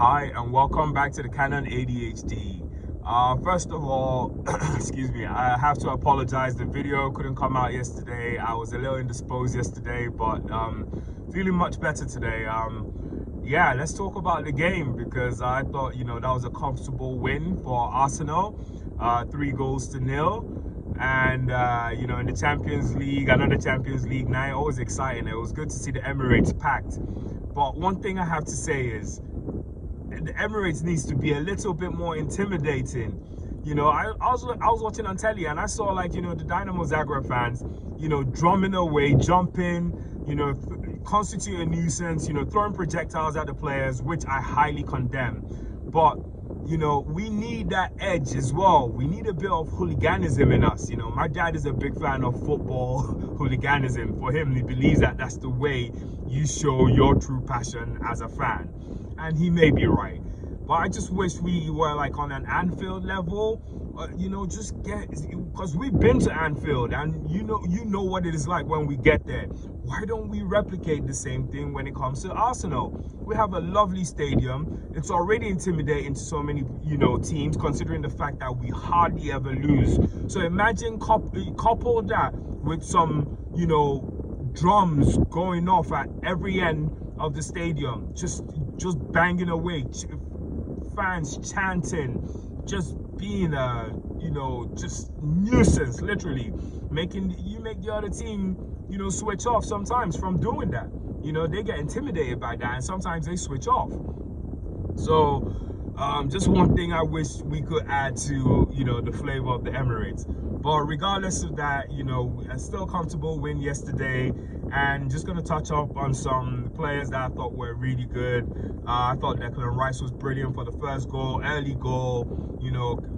Hi, and welcome back to the Canon ADHD. First of all, excuse me, I have to apologize. The video couldn't come out yesterday. I was a little indisposed yesterday, but feeling much better today. Yeah, let's talk about the game because I thought, that was a comfortable win for Arsenal, 3-0. And, in the Champions League, another Champions League night, always exciting. It was good to see the Emirates packed. But one thing I have to say is, the Emirates needs to be a little bit more intimidating. I was watching on telly and I saw the Dinamo Zagreb fans, drumming away, jumping, constitute a nuisance, throwing projectiles at the players, which I highly condemn. But we need that edge as well. We need a bit of hooliganism in us. My dad is a big fan of football hooliganism. For him, he believes that that's the way you show your true passion as a fan. And he may be right. But I just wish we were like on an Anfield level, because we've been to Anfield and you know what it is like when we get there. Why don't we replicate the same thing when it comes to Arsenal? We have a lovely stadium. It's already intimidating to so many, teams, considering the fact that we hardly ever lose. So imagine couple that with some, drums going off at every end of the stadium, just banging away, fans chanting, just being a just nuisance, literally make the other team switch off sometimes from doing that. They get intimidated by that and sometimes they switch off. So just one thing I wish we could add to the flavor of the Emirates. But regardless of that, a still comfortable win yesterday. And just going to touch up on some players that I thought were really good. I thought Declan Rice was brilliant for the first goal, early goal,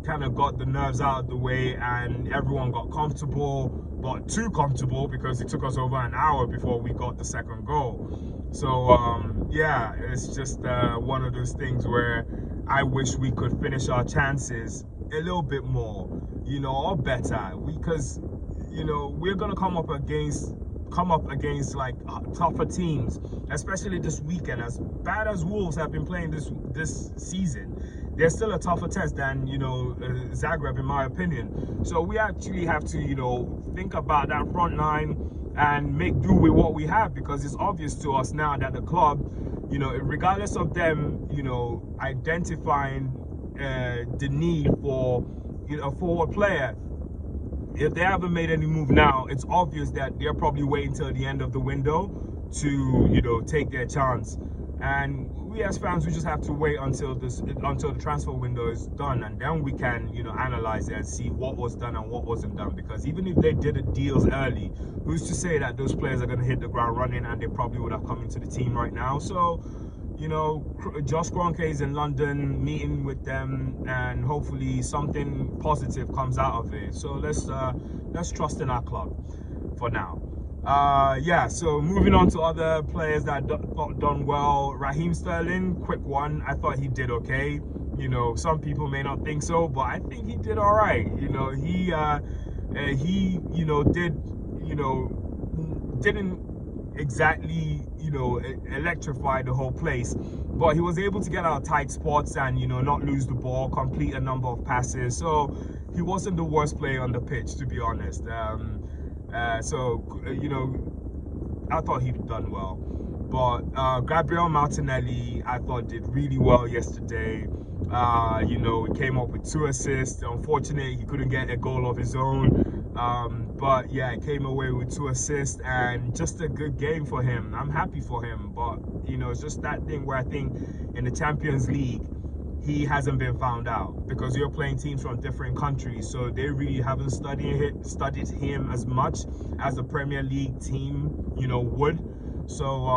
kind of got the nerves out of the way and everyone got comfortable, but too comfortable because it took us over an hour before we got the second goal. So, yeah, it's just one of those things where I wish we could finish our chances a little bit more, or better, because, we're going to come up against like tougher teams, especially this weekend. As bad as Wolves have been playing this season, they're still a tougher test than Zagreb, in my opinion. So we actually have to think about that front line and make do with what we have, because it's obvious to us now that the club, regardless of them identifying the need for a forward player, if they haven't made any move now, it's obvious that they're probably waiting till the end of the window to take their chance. And we as fans, we just have to wait until the transfer window is done, and then we can analyze it and see what was done and what wasn't done. Because even if they did the deals early, who's to say that those players are going to hit the ground running and they probably would have come into the team right now? So Josh Kroenke is in London meeting with them, and hopefully something positive comes out of it. So let's trust in our club for now. Yeah, so moving on to other players that got done well. Raheem Sterling, quick one. I thought he did okay. Some people may not think so, but I think he did all right. He didn't exactly electrify the whole place, but he was able to get out of tight spots and not lose the ball, complete a number of passes. So he wasn't the worst player on the pitch, to be honest. So I thought he'd done well. But Gabriel Martinelli, I thought, did really well yesterday. He came up with 2 assists. Unfortunately, he couldn't get a goal of his own. But yeah, he came away with 2 assists and just a good game for him. I'm happy for him. But, it's just that thing where I think in the Champions League, he hasn't been found out because you're playing teams from different countries. So they really haven't studied him as much as the Premier League team, would. So,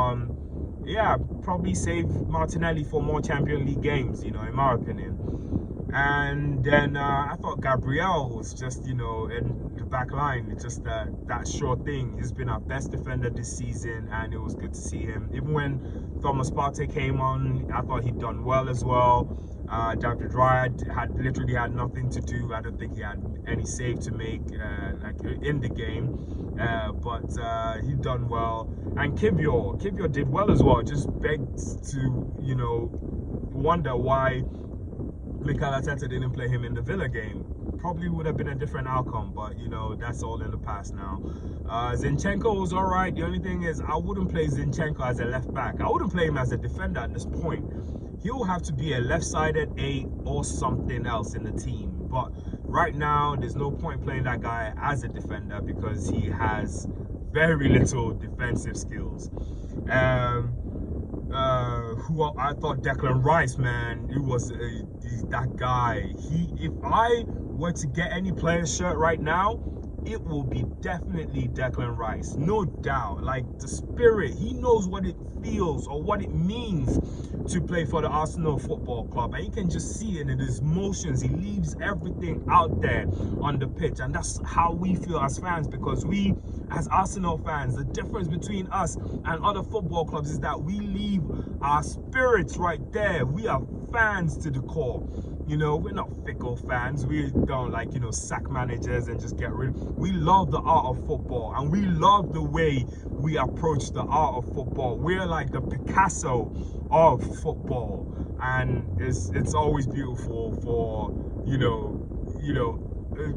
yeah, probably save Martinelli for more Champions League games, in my opinion. And then I thought Gabriel was just, in the back line, just that sure thing. He's been our best defender this season, and it was good to see him. Even when Thomas Partey came on, I thought he'd done well as well. David Raya had literally had nothing to do. I don't think he had any save to make in the game, but he'd done well. And Kivior did well as well. Just begged to wonder why Mikel Arteta didn't play him in the Villa game. Probably would have been a different outcome, but you know, that's all in the past now. Zinchenko was all right. The only thing is, I wouldn't play Zinchenko as a left back. I wouldn't play him as a defender at this point. He'll have to be a left-sided 8 or something else in the team. But right now, there's no point playing that guy as a defender because he has very little defensive skills. Who I thought Declan Rice, man, he was that guy. If I were to get any player's shirt right now, it will be definitely Declan Rice, no doubt. Like the spirit, he knows what it feels or what it means to play for the Arsenal Football Club, and you can just see it in his motions. He leaves everything out there on the pitch, and that's how we feel as fans, because we, as Arsenal fans, the difference between us and other football clubs is that we leave our spirits right there. We are fans to the core. You know, we're not fickle fans. We don't, like, you know, sack managers and just get rid. We love the art of football, and we love the way we approach the art of football. We're like the Picasso of football, and it's always beautiful for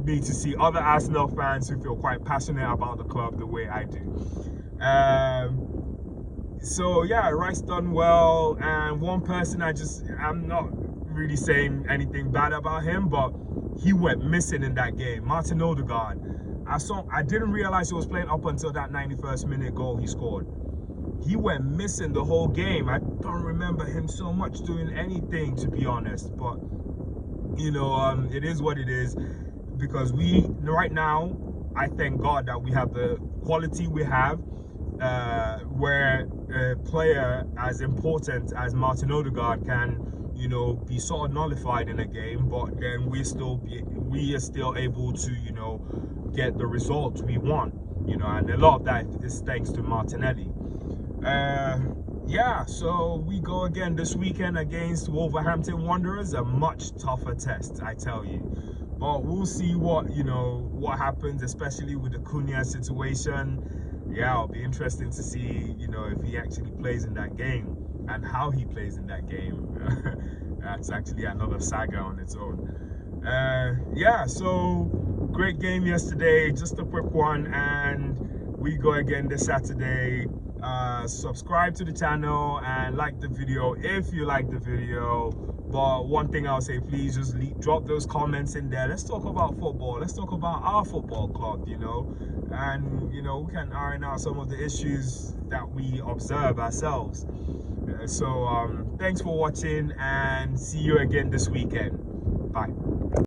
me to see other Arsenal fans who feel quite passionate about the club the way I do. So yeah, Rice done well, and one person I'm not really saying anything bad about him, but he went missing in that game. Martin Odegaard. I didn't realize he was playing up until that 91st minute goal he scored. He went missing the whole game. I don't remember him so much doing anything, to be honest, but you know, it is what it is, because right now, I thank God that we have the quality we have, where a player as important as Martin Odegaard can, you know, be sort of nullified in a game, but then we are still able to, you know, get the results we want, you know, and a lot of that is thanks to Martinelli. Yeah, so we go again this weekend against Wolverhampton Wanderers, a much tougher test, I tell you. But we'll see what happens, especially with the Cunha situation. Yeah, it'll be interesting to see, you know, if he actually plays in that game and how he plays in that game. That's actually another saga on its own. Yeah, so great game yesterday, just a quick one, and we go again this Saturday. Subscribe to the channel and like the video if you like the video. But one thing I'll say, please just drop those comments in there. Let's talk about football. Let's talk about our football club, you know, and you know, we can iron out some of the issues that we observe ourselves. So thanks for watching, and see you again this weekend. Bye.